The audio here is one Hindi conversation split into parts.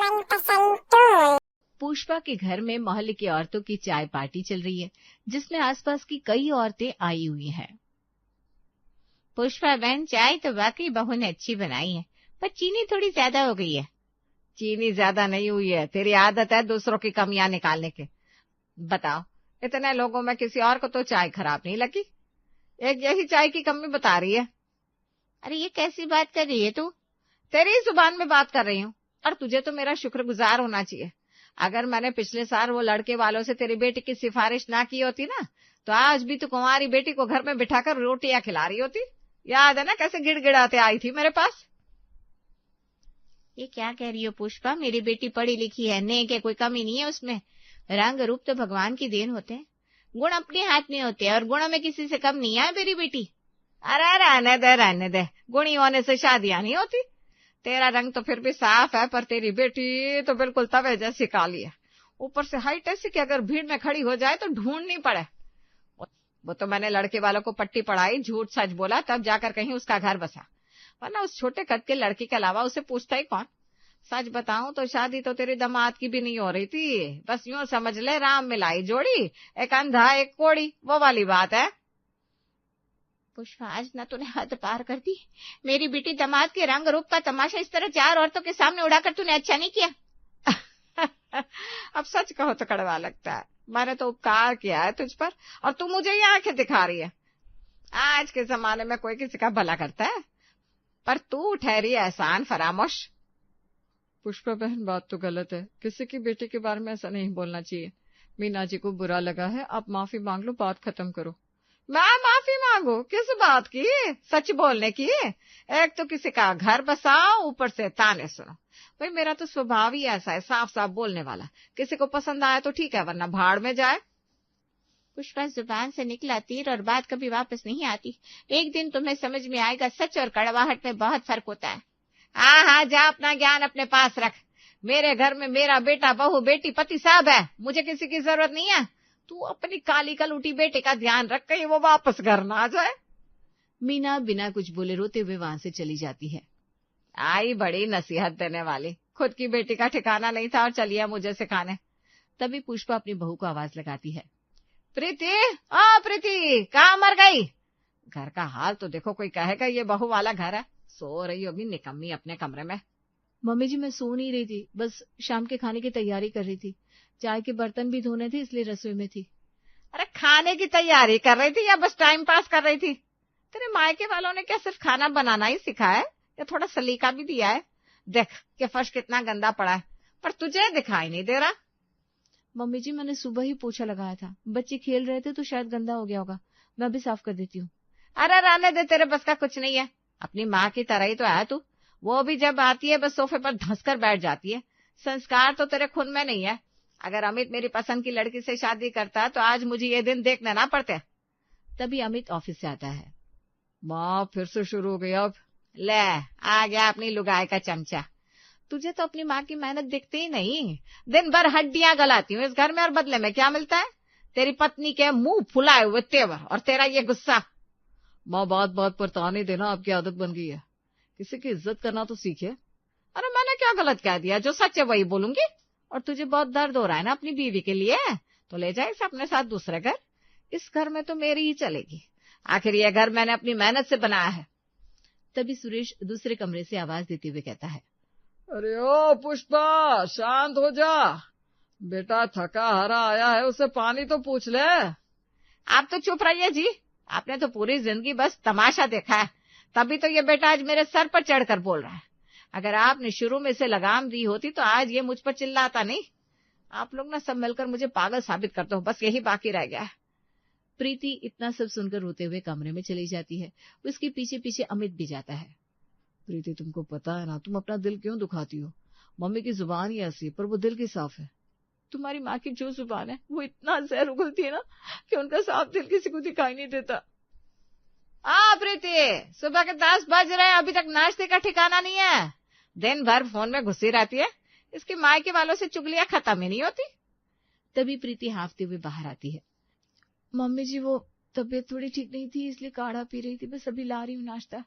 मनपसंद टूल। पुष्पा के घर में मोहल्ले की औरतों की चाय पार्टी चल रही है, जिसमें आसपास की कई औरतें आई हुई हैं। पुष्पा बहन, चाय तो वाकई बहू ने अच्छी बनाई है, पर चीनी थोड़ी ज्यादा हो गई है। चीनी ज्यादा नहीं हुई है, तेरी आदत है दूसरों की कमियां निकालने की। बताओ, इतने लोगों में किसी और को तो चाय खराब नहीं लगी, एक यही चाय की कमी बता रही है। अरे ये कैसी बात कर रही है तू? तेरी जुबान में बात कर रही हूँ, और तुझे तो मेरा शुक्रगुजार होना चाहिए। अगर मैंने पिछले साल वो लड़के वालों से तेरी बेटी की सिफारिश ना की होती ना, तो आज भी तू कुंवारी बेटी को घर में बिठाकर रोटियां खिला रही होती। याद है ना कैसे गिड़गिड़ाते आई थी मेरे पास? ये क्या कह रही हो पुष्पा? मेरी बेटी पढ़ी लिखी है, नेक है, कोई कमी नहीं है उसमें। रंग रूप तो भगवान की देन होते हैं, गुण अपने हाथ में होते हैं, और गुणों में किसी से कम नहीं है मेरी बेटी। अरे रहने दे, गुणी होने से शादियां नहीं होती। तेरा रंग तो फिर भी साफ है, पर तेरी बेटी तो बिल्कुल तवे जैसी काली है। ऊपर से हाइट ऐसी कि अगर भीड़ में खड़ी हो जाए तो ढूंढनी पड़े। वो तो मैंने लड़के वालों को पट्टी पढ़ाई, झूठ सच बोला, तब जाकर कहीं उसका घर बसा, वरना उस छोटे कद के लड़के के अलावा उसे पूछता ही कौन। सच बताऊं तो शादी तो तेरे दामाद की भी नहीं हो रही थी, बस यूं समझ ले राम मिलाई जोड़ी, एक अंधा एक कोड़ी, वो वाली बात है। पुष्पा, आज ना तूने हद पार कर दी। मेरी बेटी दामाद के रंग रूप का तमाशा इस तरह चार औरतों के सामने उड़ाकर तूने अच्छा नहीं किया। अब सच कहो तो कड़वा लगता है, मैंने तो उपकार किया है तुझ पर, और तू मुझे ये आंखें दिखा रही है। आज के जमाने में कोई किसी का भला करता है, पर तू ठहरी एहसान फरामोश। पुष्पा बहन, बात तो गलत है, किसी की बेटी के बारे में ऐसा नहीं बोलना चाहिए। मीना जी को बुरा लगा है, आप माफी मांग लो, बात खत्म करो। मैं माफी मांगू? किस बात की? सच बोलने की? एक तो किसी का घर बसाओ, ऊपर से ताने सुनो। भाई मेरा तो स्वभाव ही ऐसा है, साफ साफ बोलने वाला। किसी को पसंद आए तो ठीक है, वरना भाड़ में जाए। पुष्पा, जुबान से निकला तीर और बात कभी वापस नहीं आती। एक दिन तुम्हें समझ में आएगा, सच और कड़वाहट में बहुत फर्क होता है। हाँ, जा अपना ज्ञान अपने पास रख। मेरे घर में मेरा बेटा, बहू, बेटी, पति सब है, मुझे किसी की जरूरत नहीं है। तू अपनी काली कलूटी बेटे का ध्यान रख, कहीं वो वापस घर ना आ जाए। मीना बिना कुछ बोले रोते हुए वहां से चली जाती है। आई बड़ी नसीहत देने वाली, खुद की बेटी का ठिकाना नहीं था और चलिए मुझे सिखाने। तभी पुष्पा अपनी बहू को आवाज लगाती है, प्रीति, ओ प्रीति, कहाँ मर गई? घर का हाल तो देखो, कोई कहेगा ये बहू वाला घर है। सो रही होगी निकम्मी अपने कमरे में। मम्मी जी, मैं सो नहीं रही थी, बस शाम के खाने की तैयारी कर रही थी। चाय के बर्तन भी धोने थे, इसलिए रसोई में थी। अरे खाने की तैयारी कर रही थी या बस टाइम पास कर रही थी? तेरे मायके वालों ने क्या सिर्फ खाना बनाना ही सिखाया है, या थोड़ा सलीका भी दिया है? देख कि फर्श कितना गंदा पड़ा है, पर तुझे दिखाई नहीं दे रहा। मम्मी जी, मैंने सुबह ही पोछा लगाया था, बच्चे खेल रहे थे तो शायद गंदा हो गया होगा, मैं भी साफ कर देती हूँ। अरे रहने दे, तेरे बस का कुछ नहीं है। अपनी माँ की तरह ही तो है तू, वो भी जब आती है बस सोफे पर धंस कर बैठ जाती है। संस्कार तो तेरे खून में नहीं है। अगर अमित मेरी पसंद की लड़की से शादी करता तो आज मुझे ये दिन देखने ना पड़ते। तभी अमित ऑफिस से आता है। माँ फिर से शुरू हो गई अब। ले आ गया अपनी लुगाई का चमचा। तुझे तो अपनी माँ की मेहनत दिखती ही नहीं, दिन भर हड्डियां गलाती हूँ इस घर में, और बदले में क्या मिलता है? तेरी पत्नी के मुंह फुलाए हुए तेवर और तेरा ये गुस्सा। माँ बात बात पर ताने देना आपकी आदत बन गई है, किसी की इज्जत करना तो सीखे। अरे मैंने क्या गलत कह दिया? जो सच है वही बोलूंगी। और तुझे बहुत दर्द हो रहा है ना अपनी बीवी के लिए, तो ले जाए इसे अपने साथ दूसरे घर। इस घर में तो मेरी ही चलेगी, आखिर ये घर मैंने अपनी मेहनत से बनाया है। तभी सुरेश दूसरे कमरे से आवाज देते हुए कहता है, अरे ओ पुष्पा, शांत हो जा, बेटा थका हारा आया है, उसे पानी तो पूछ ले। आप तो चुप रहिए जी, आपने तो पूरी जिंदगी बस तमाशा देखा है, तभी तो ये बेटा आज मेरे सर पर चढ़कर बोल रहा है। अगर आपने शुरू में से लगाम दी होती तो आज ये मुझ पर चिल्लाता नहीं। आप लोग ना सब मिलकर मुझे पागल साबित करते हो, बस यही बाकी रह गया है। प्रीति इतना सब सुनकर रोते हुए कमरे में चली जाती है। उसके पीछे पीछे अमित भी जाता है। प्रीति, तुमको पता है ना, तुम अपना दिल क्यों दुखाती हो? मम्मी की जुबान ही ऐसी, पर वो दिल की साफ है। तुम्हारी माँ की जो जुबान है वो इतना जहर उगलती है ना कि उनका साफ दिल किसी को दिखाई नहीं देता। प्रीति, सुबह के 10 बज रहे हैं, अभी तक नाश्ते का ठिकाना नहीं है। दिन भर फोन में घुसी रहती है, इसके मायके वालों से चुगलियां खत्म ही नहीं होती। तभी प्रीति हांफते हुए बाहर आती है। मम्मी जी, वो तबीयत थोड़ी ठीक नहीं थी, इसलिए काढ़ा पी रही थी, बस अभी ला रही हूँ नाश्ता।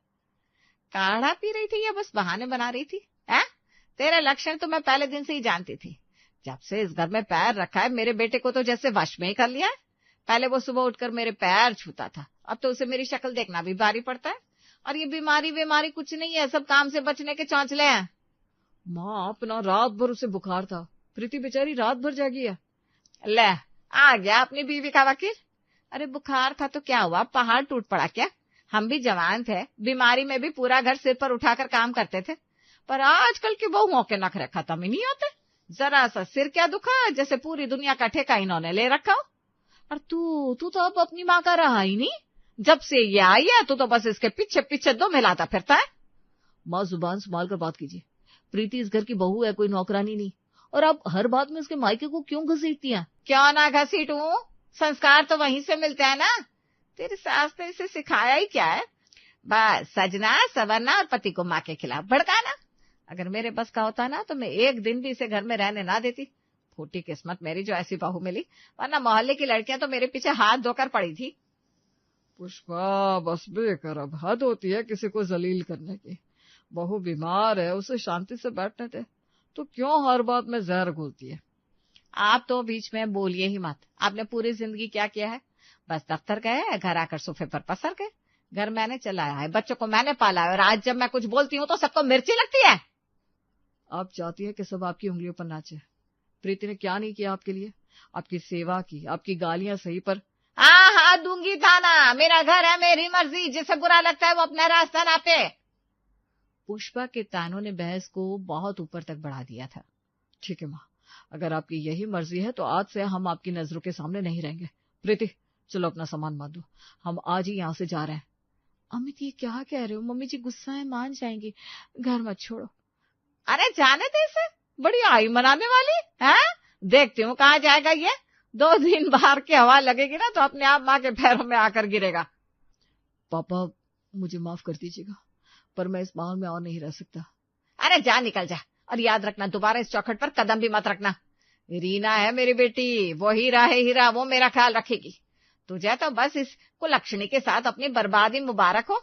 काढ़ा पी रही थी या बस बहाने बना रही थी? तेरे लक्षण तो मैं पहले दिन से ही जानती थी। जब से इस घर में पैर रखा है मेरे बेटे को तो जैसे वश में ही कर लिया है। पहले वो सुबह उठकर मेरे पैर छूता था, अब तो उसे मेरी शक्ल देखना भी भारी पड़ता है। और ये बीमारी कुछ नहीं है, सब काम से बचने के चौंचले हैं। माँ, अपना रात भर उसे बुखार था, प्रीति बेचारी रात भर जागी है। ले, आ गया अपनी बीवी का वकील। अरे बुखार था तो क्या हुआ, पहाड़ टूट पड़ा क्या? हम भी जवान थे, बीमारी में भी पूरा घर सिर पर उठाकर काम करते थे। पर आजकल की बहुओं के नखरे खत्म ही नहीं होते। जरा सा सिर क्या दुखा, जैसे पूरी दुनिया का ठेका इन्होंने ले रखा हो। और तू तो अब अपनी माँ का रहा ही नहीं। जब से ये आई है तू तो बस इसके पीछे पीछे दो मिलाता फिरता है। माँ, जुबान संभाल कर बात कीजिए। प्रीति इस घर की बहू है, कोई नौकरानी नहीं। और आप हर बात में उसके मायके को क्यों घसीटती हैं? क्यों ना घसीटूं, संस्कार तो वहीं से मिलते हैं ना। तेरी सास ने इसे सिखाया ही क्या है? बस सजना, सवरना और पति को माँ के खिलाफ भड़काना। अगर मेरे बस का होता ना तो मैं एक दिन भी इसे घर में रहने ना देती। फूटी किस्मत मेरी जो ऐसी बहू मिली, वरना मोहल्ले की लड़कियां तो मेरे पीछे हाथ धोकर पड़ी थी। पुष्पा, बस बेकर, अब हद होती है किसी को जलील करने की। बहू बीमार है, उसे शांति से बैठने दे, तो क्यों हर बात में जहर घोलती है? आप तो बीच में बोलिए ही मत। आपने पूरी जिंदगी क्या किया है? बस दफ्तर गए, घर आकर सोफे पर पसर गए। घर मैंने चलाया है, बच्चों को मैंने पाला है, और आज जब मैं कुछ बोलती हूँ तो सबको मिर्ची लगती है। आप चाहती है कि सब आपकी उंगलियों पर नाचे। प्रीति ने क्या नहीं किया आपके लिए? आपकी सेवा की, आपकी गालियां सही, पर हाँ दूंगी ताना। मेरा घर है, मेरी मर्जी, जिसे बुरा लगता है वो अपना रास्ता नापे। पुष्पा के तानों ने बहस को बहुत ऊपर तक बढ़ा दिया था। ठीक है माँ, अगर आपकी यही मर्जी है तो आज से हम आपकी नजरों के सामने नहीं रहेंगे। प्रीति, चलो अपना सामान बांधो, हम आज ही यहाँ से जा रहे हैं। अमित, ये क्या कह रहे हो? मम्मी जी गुस्सा है, मान जाएंगी, घर मत छोड़ो। अरे जाने दे इसे, बड़ी आई मनाने वाली है। देखती हूँ कहाँ जाएगा ये। 2 दिन बाहर की हवा लगेगी ना तो अपने आप माँ के पैरों में आकर गिरेगा। पापा, मुझे माफ कर दीजिएगा, पर मैं इस माहौल में और नहीं रह सकता। अरे जा, निकल जा, और याद रखना दोबारा इस चौखट पर कदम भी मत रखना। रीना है मेरी बेटी, वो हीरा है हीरा, वो मेरा ख्याल रखेगी। तुझे तो बस इस कुलक्षणी के साथ अपनी बर्बादी मुबारक हो।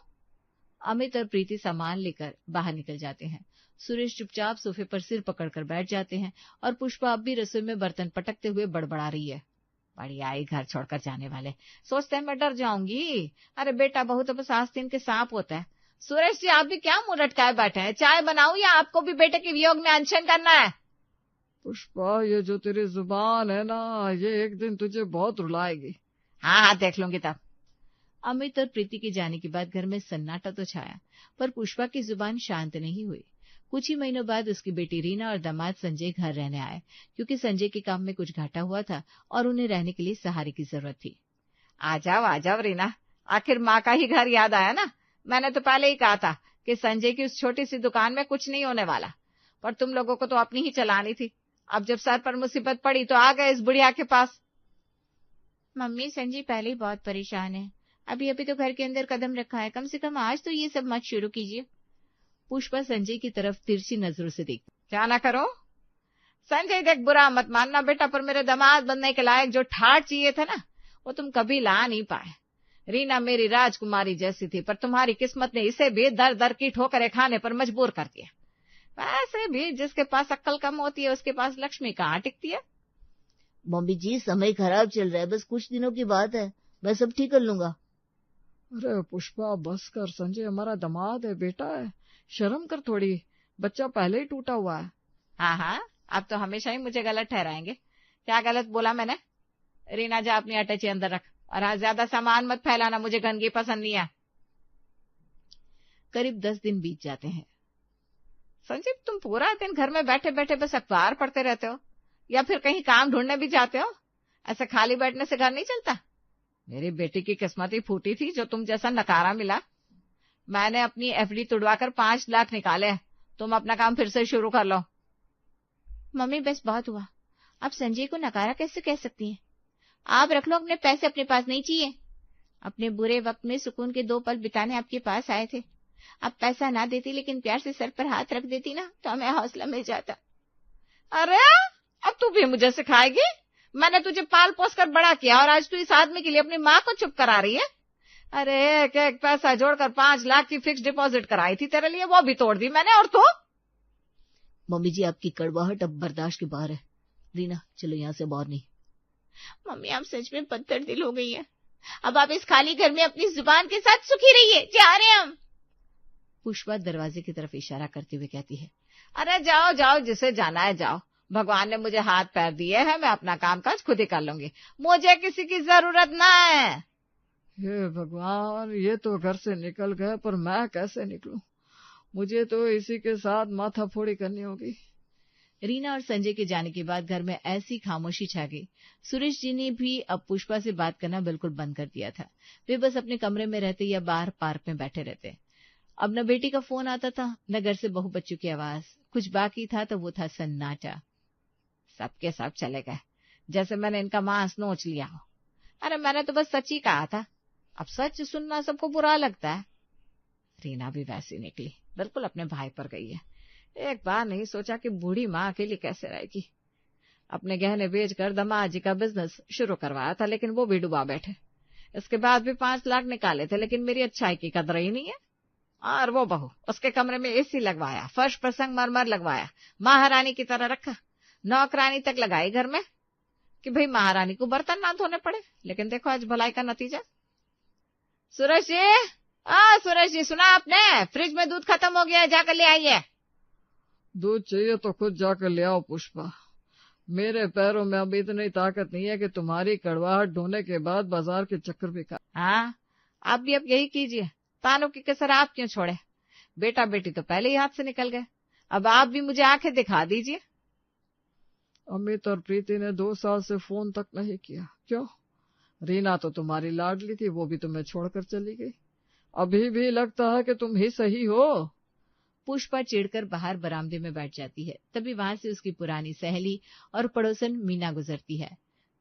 अमित और प्रीति सामान लेकर बाहर निकल जाते हैं। सुरेश चुपचाप सोफे पर सिर पकड़कर बैठ जाते हैं और पुष्पा अब भी रसोई में बर्तन पटकते हुए बड़बड़ा रही है। बड़ी आई घर छोड़कर जाने वाले, सोचते हैं मैं डर जाऊंगी। अरे बेटा, बहू तो बस आस्तीन के सांप होता है। सुरेश जी, आप भी क्या मुंह लटकाए बैठे हैं? चाय बनाऊं या आपको भी बेटे के वियोग में अनशन करना है? पुष्पा, ये जो तेरी जुबान है ना, ये एक दिन तुझे बहुत रुलाएगी। हाँ, देख लूंगी तब। अमित और प्रीति के जाने के बाद घर में सन्नाटा तो छाया, पर पुष्पा की जुबान शांत नहीं हुई। कुछ ही महीनों बाद उसकी बेटी रीना और दामाद संजय घर रहने आए, क्योंकि संजय के काम में कुछ घाटा हुआ था और उन्हें रहने के लिए सहारे की जरूरत थी। आ जाओ रीना, आखिर माँ का ही घर याद आया ना। मैंने तो पहले ही कहा था कि संजय की उस छोटी सी दुकान में कुछ नहीं होने वाला, पर तुम लोगों को तो अपनी ही चलानी थी। अब जब सर पर मुसीबत पड़ी तो आ गए इस बुढ़िया के पास। मम्मी, संजय पहले ही बहुत परेशान है, अभी तो घर के अंदर कदम रखा है, कम से कम आज तो ये सब मत शुरू कीजिए। पुष्पा संजय की तरफ तिरछी नजरों से देखती। क्या ना करो संजय, देख बुरा मत मानना बेटा, पर मेरे दामाद बनने के लायक जो ठाट चाहिए था ना, वो तुम कभी ला नहीं पाए। रीना मेरी राजकुमारी जैसी थी, पर तुम्हारी किस्मत ने इसे भी दर दर की ठोकरें खाने पर मजबूर कर दिया। वैसे भी जिसके पास अक्ल कम होती है उसके पास लक्ष्मी कहाँ टिकती है। मम्मी जी, समय खराब चल रहा है, बस कुछ दिनों की बात है, मैं सब ठीक कर लूंगा। अरे पुष्पा, बस कर, संजय हमारा दामाद है, बेटा है, शर्म कर थोड़ी, बच्चा पहले ही टूटा हुआ है। हाँ, अब तो हमेशा ही मुझे गलत ठहराएंगे। क्या गलत बोला मैंने? रीना, जा अपनी अटैची अंदर रख, और हाँ, ज्यादा सामान मत फैलाना, मुझे गंदगी पसंद नहीं है। करीब 10 दिन बीत जाते हैं। संजीव, तुम पूरा दिन घर में बैठे बैठे बस अखबार पढ़ते रहते हो या फिर कहीं काम ढूंढने भी जाते हो? ऐसे खाली बैठने से घर नहीं चलता। मेरी बेटी की किस्मत ही फूटी थी जो तुम जैसा नकारा मिला। मैंने अपनी एफडी तुड़वाकर 5 लाख निकाले, तुम अपना काम फिर से शुरू कर लो। मम्मी, बस बहुत हुआ, आप संजय को नकारा कैसे कह सकती हैं? आप रख लो अपने पैसे, अपने पास नहीं चाहिए। अपने बुरे वक्त में सुकून के 2 पल बिताने आपके पास आए थे। आप पैसा ना देती, लेकिन प्यार से सर पर हाथ रख देती ना, तो हमें हौसला मिल जाता। अरे अब तू भी मुझे सिखाएगी? मैंने तुझे पाल पोस कर बड़ा किया और आज तू इस आदमी के लिए अपनी माँ को चुप करा रही है। अरे एक पैसा जोड़कर 5 लाख की फिक्स डिपॉजिट कराई थी तेरे लिए, वो भी तोड़ दी मैंने। और तू मम्मी जी आपकी कड़वाहट अब बर्दाश्त के बाहर है। रीना चलो यहाँ से बाहर नहीं। मम्मी आप सच में पत्थर दिल हो गई है। अब आप इस खाली घर में अपनी जुबान के साथ सुखी रहिए, जा रहे हैं हम। पुष्पा दरवाजे की तरफ इशारा करते हुए कहती है, अरे जाओ जाओ, जिसे जाना है जाओ। भगवान ने मुझे हाथ पैर दिए हैं, मैं अपना काम काज खुद ही कर लूंगी, मुझे किसी की जरूरत ना है। हे भगवान, ये तो घर से निकल गए, पर मैं कैसे निकलूं? मुझे तो इसी के साथ माथा फोड़ी करनी होगी। रीना और संजय के जाने के बाद घर में ऐसी खामोशी छा गई। सुरेश जी ने भी अब पुष्पा से बात करना बिल्कुल बंद कर दिया था। वे बस अपने कमरे में रहते या बाहर पार्क में बैठे रहते। अब न बेटी का फोन आता था, न घर से बहू बच्चों की आवाज। कुछ बाकी था तो वो था सन्नाटा। सबके सब चले गए, जैसे मैंने इनका मांस नोच लिया हो। अरे मैंने तो बस सच ही कहा था, अब सच सुनना सबको बुरा लगता है। रीना भी वैसी निकली, बिल्कुल अपने भाई पर गई है। एक बार नहीं सोचा कि बूढ़ी माँ अकेली कैसे रहेगी। अपने गहने बेचकर दमाद जी का बिजनेस शुरू करवाया था, लेकिन वो भी डुबा बैठे। इसके बाद भी 5 लाख निकाले थे, लेकिन मेरी अच्छाई की कदर ही नहीं है। और वो बहू, उसके कमरे में एसी लगवाया, फर्श पर संगमरमर लगवाया, महारानी की तरह रखा, नौकरानी तक लगाई घर में कि भाई महारानी को बर्तन ना धोने पड़े। लेकिन देखो आज भलाई का नतीजा। सुरेश जी सुना आपने? फ्रिज में दूध खत्म हो गया, जाकर ले आइए। दूध चाहिए तो खुद जाकर ले आओ पुष्पा। मेरे पैरों में अब इतनी ताकत नहीं है कि तुम्हारी कड़वाहट ढोने के बाद बाजार के चक्कर भी खा। हाँ, आप भी अब यही कीजिए। तानों की कसर आप क्यों छोड़े? बेटा बेटी तो पहले ही हाथ से निकल गए, अब आप भी मुझे आंखें दिखा दीजिए। अमित और प्रीति ने 2 साल से फोन तक नहीं किया। क्यों? रीना तो तुम्हारी लाडली थी, वो भी तुम्हें छोड़कर चली गई। अभी भी लगता है कि तुम ही सही हो। पुष्पा चिढ़कर बाहर बरामदे में बैठ जाती है। तभी वहां से उसकी पुरानी सहेली और पड़ोसन मीना गुजरती है।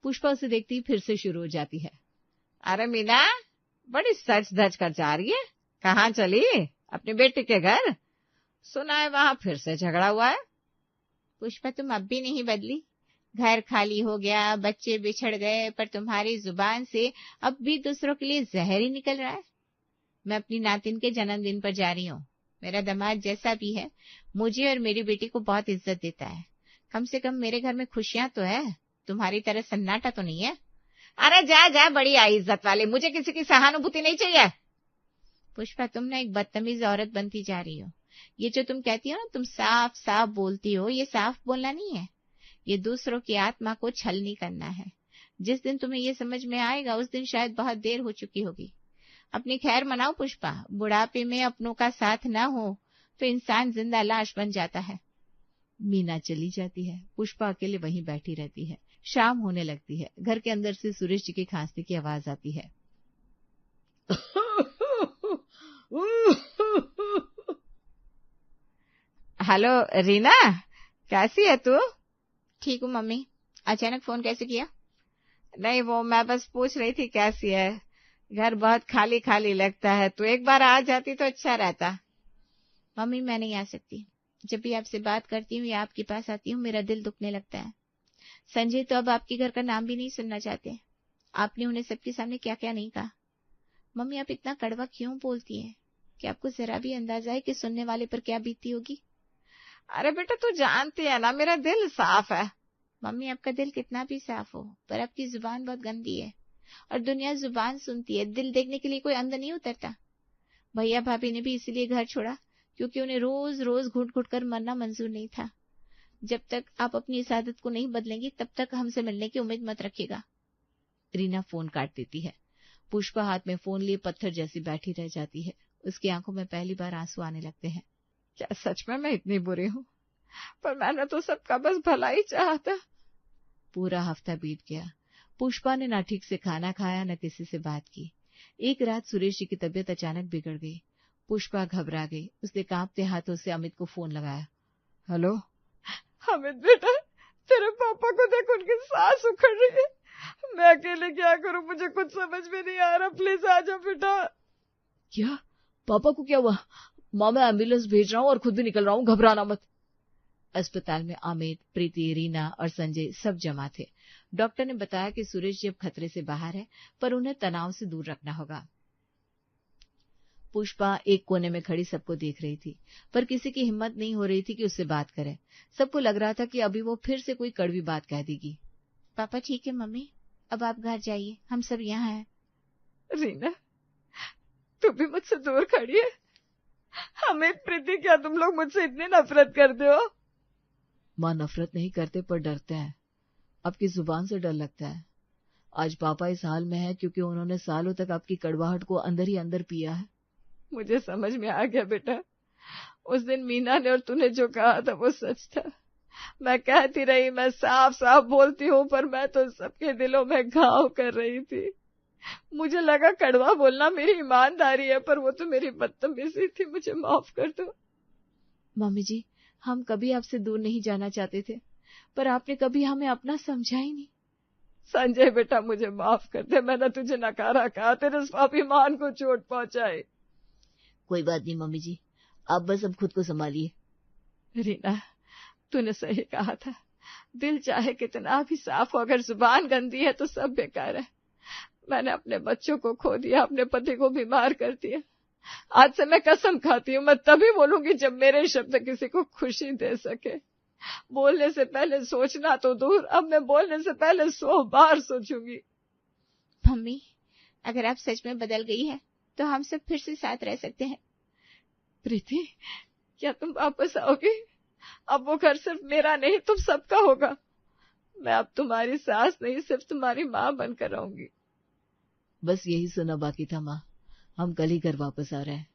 पुष्पा उसे देखती फिर से शुरू हो जाती है। अरे मीना, बड़ी सच धज कर जा रही है। कहाँ चली? अपनी बेटी के घर? सुना है वहां फिर से झगड़ा हुआ है। पुष्पा तुम अब भी नहीं बदली। घर खाली हो गया, बच्चे बिछड़ गए, पर तुम्हारी जुबान से अब भी दूसरों के लिए जहर ही निकल रहा है। मैं अपनी नातिन के जन्मदिन पर जा रही हूँ। मेरा दामाद जैसा भी है, मुझे और मेरी बेटी को बहुत इज्जत देता है। कम से कम मेरे घर में खुशियां तो है, तुम्हारी तरह सन्नाटा तो नहीं है। अरे जा जा, बड़ी आई इज्जत वाली, मुझे किसी की सहानुभूति नहीं चाहिए। पुष्पा तुम ना एक बदतमीज औरत बनती जा रही हो। ये जो तुम कहती हो ना, तुम साफ साफ बोलती हो, ये साफ बोलना नहीं है, ये दूसरों की आत्मा को छलनी करना है। जिस दिन तुम्हें ये समझ में आएगा उस दिन शायद बहुत देर हो चुकी होगी। अपनी खैर मनाओ पुष्पा। बुढ़ापे में अपनों का साथ ना हो तो इंसान जिंदा लाश बन जाता है। मीना चली जाती है। पुष्पा अकेले वहीं बैठी रहती है। शाम होने लगती है। घर के अंदर से सुरेश जी के खांसने की आवाज आती है। हेलो रीना, कैसी है तू? ठीक हूँ मम्मी। अचानक फोन कैसे किया? नहीं, वो मैं बस पूछ रही थी कैसी है। घर बहुत खाली खाली लगता है, तो एक बार आ जाती तो अच्छा रहता। मम्मी मैं नहीं आ सकती। जब भी आपसे बात करती हूँ या आपके पास आती हूँ मेरा दिल दुखने लगता है। संजय तो अब आपके घर का नाम भी नहीं सुनना चाहते। आपने उन्हें सबके सामने क्या क्या नहीं कहा। मम्मी आप इतना कड़वा क्यों बोलती हैं? क्या आपको जरा भी अंदाजा है कि सुनने वाले पर क्या बीतती होगी? अरे बेटा तू जानती है ना मेरा दिल साफ है। मम्मी आपका दिल कितना भी साफ हो, पर आपकी जुबान बहुत गंदी है। और दुनिया जुबान सुनती है, दिल देखने के लिए कोई अंदर नहीं उतरता। भैया भाभी ने भी इसीलिए घर छोड़ा, क्योंकि उन्हें रोज रोज घुट घुट कर मरना मंजूर नहीं था। जब तक आप अपनी इस आदत को नहीं बदलेंगी तब तक हमसे मिलने की उम्मीद मत रखिएगा। रीना फोन काट देती है। पुष्पा हाथ में फोन लिए पत्थर जैसी बैठी रह जाती है। उसकी आंखों में पहली बार आंसू आने लगते हैं। क्या सच में मैं इतनी बुरी हूँ? पर मैंने तो सबका बस भला ही चाहा था। पूरा हफ्ता बीत गया। पुष्पा ने ना ठीक से खाना खाया, न किसी से बात की। एक रात सुरेश जी की तबीयत अचानक बिगड़ गई। पुष्पा घबरा गई। उसने कांपते हाथों से अमित को फोन लगाया। हेलो अमित बेटा, तेरे पापा को देख, उनकी सांस उखड़ रही है। मैं अकेले क्या करूं, मुझे कुछ समझ में नहीं आ रहा। प्लीज आ जा बेटा। क्या? पापा को क्या हुआ? माँ मैं एम्बुलेंस भेज रहा हूँ और खुद भी निकल रहा हूँ, घबराना मत। अस्पताल में अमित, प्रीति, रीना और संजय सब जमा थे। डॉक्टर ने बताया कि सुरेश जी अब खतरे से बाहर है, पर उन्हें तनाव से दूर रखना होगा। पुष्पा एक कोने में खड़ी सबको देख रही थी, पर किसी की हिम्मत नहीं हो रही थी कि उससे बात करे। सबको लग रहा था कि अभी वो फिर से कोई कड़वी बात कह देगी। पापा ठीक है मम्मी, अब आप घर जाइए, हम सब यहाँ हैं। रीना, तू भी मुझसे दूर खड़ी है। हमें प्रीति, क्या तुम लोग मुझसे इतनी नफरत करते हो? माँ नफरत नहीं करते, पर डरते हैं। आपकी जुबान से डर लगता है। आज पापा इस हाल में है क्योंकि उन्होंने सालों तक आपकी कड़वाहट को अंदर ही अंदर पिया है। मुझे समझ में आ गया बेटा। उस दिन मीना ने और तूने जो कहा था वो सच था। मैं कहती रही, मैं साफ साफ बोलती हूँ, पर मैं तो सबके दिलों में घाव कर रही थी। मुझे लगा कड़वा बोलना मेरी ईमानदारी है, पर वो तो मेरी बदतमीजी थी। मुझे माफ कर दो। मम्मी जी, हम कभी आपसे दूर नहीं जाना चाहते थे, पर आपने कभी हमें अपना समझा ही नहीं। संजय बेटा, मुझे माफ कर दे। मैंने तुझे नकारा कहा, तेरे स्वाभिमान को चोट पहुंचाई। कोई बात नहीं मम्मी जी, आप बस अब खुद को संभालिए। रीना, तूने सही कहा था। दिल चाहे कितना भी साफ हो, अगर जुबान गंदी है तो सब बेकार है। मैंने अपने बच्चों को खो दिया, अपने पति को बीमार कर दिया। आज से मैं कसम खाती हूँ, मैं तभी बोलूंगी जब मेरे शब्द किसी को खुशी दे सके। बोलने से पहले सोचना तो दूर, अब मैं बोलने से पहले 100 बार सोचूंगी। मम्मी, अगर आप सच में बदल गई है तो हम सब फिर से साथ रह सकते हैं। प्रीति, क्या तुम वापस आओगी? अब वो घर सिर्फ मेरा नहीं, तुम सबका होगा। मैं अब तुम्हारी सास नहीं, सिर्फ तुम्हारी माँ बनकर रहूंगी। बस यही सुना बाकी था माँ। हम कल ही घर वापस आ रहे हैं।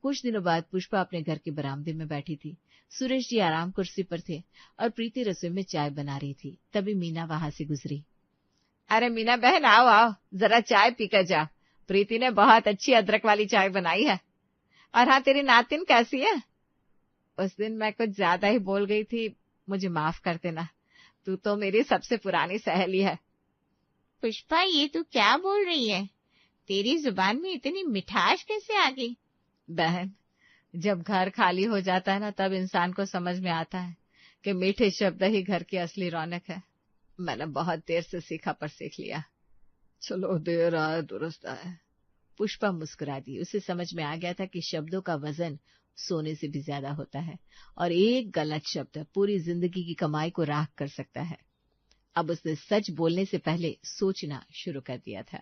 कुछ दिनों बाद पुष्पा अपने घर के बरामदे में बैठी थी। सुरेश जी आराम कुर्सी पर थे और प्रीति रसोई में चाय बना रही थी। तभी मीना वहां से गुजरी। अरे मीना बहन, आओ आओ, जरा चाय पीकर जा। प्रीति ने बहुत अच्छी अदरक वाली चाय बनाई है। और हाँ, तेरी नातिन कैसी है? उस दिन मैं कुछ ज्यादा ही बोल गई थी, मुझे माफ कर देना। तू तो मेरी सबसे पुरानी सहेली है। पुष्पा, ये तू क्या बोल रही है? तेरी जुबान में इतनी मिठास कैसे आ गई? बहन, जब घर खाली हो जाता है ना, तब इंसान को समझ में आता है कि मीठे शब्द ही घर की असली रौनक है। मैंने बहुत देर से सीखा, पर सीख लिया। चलो, देर आए दुरुस्त आए। पुष्पा मुस्कुरा दी। उसे समझ में आ गया था कि शब्दों का वजन सोने से भी ज्यादा होता है और एक गलत शब्द पूरी जिंदगी की कमाई को राख कर सकता है। अब उसने सच बोलने से पहले सोचना शुरू कर दिया था।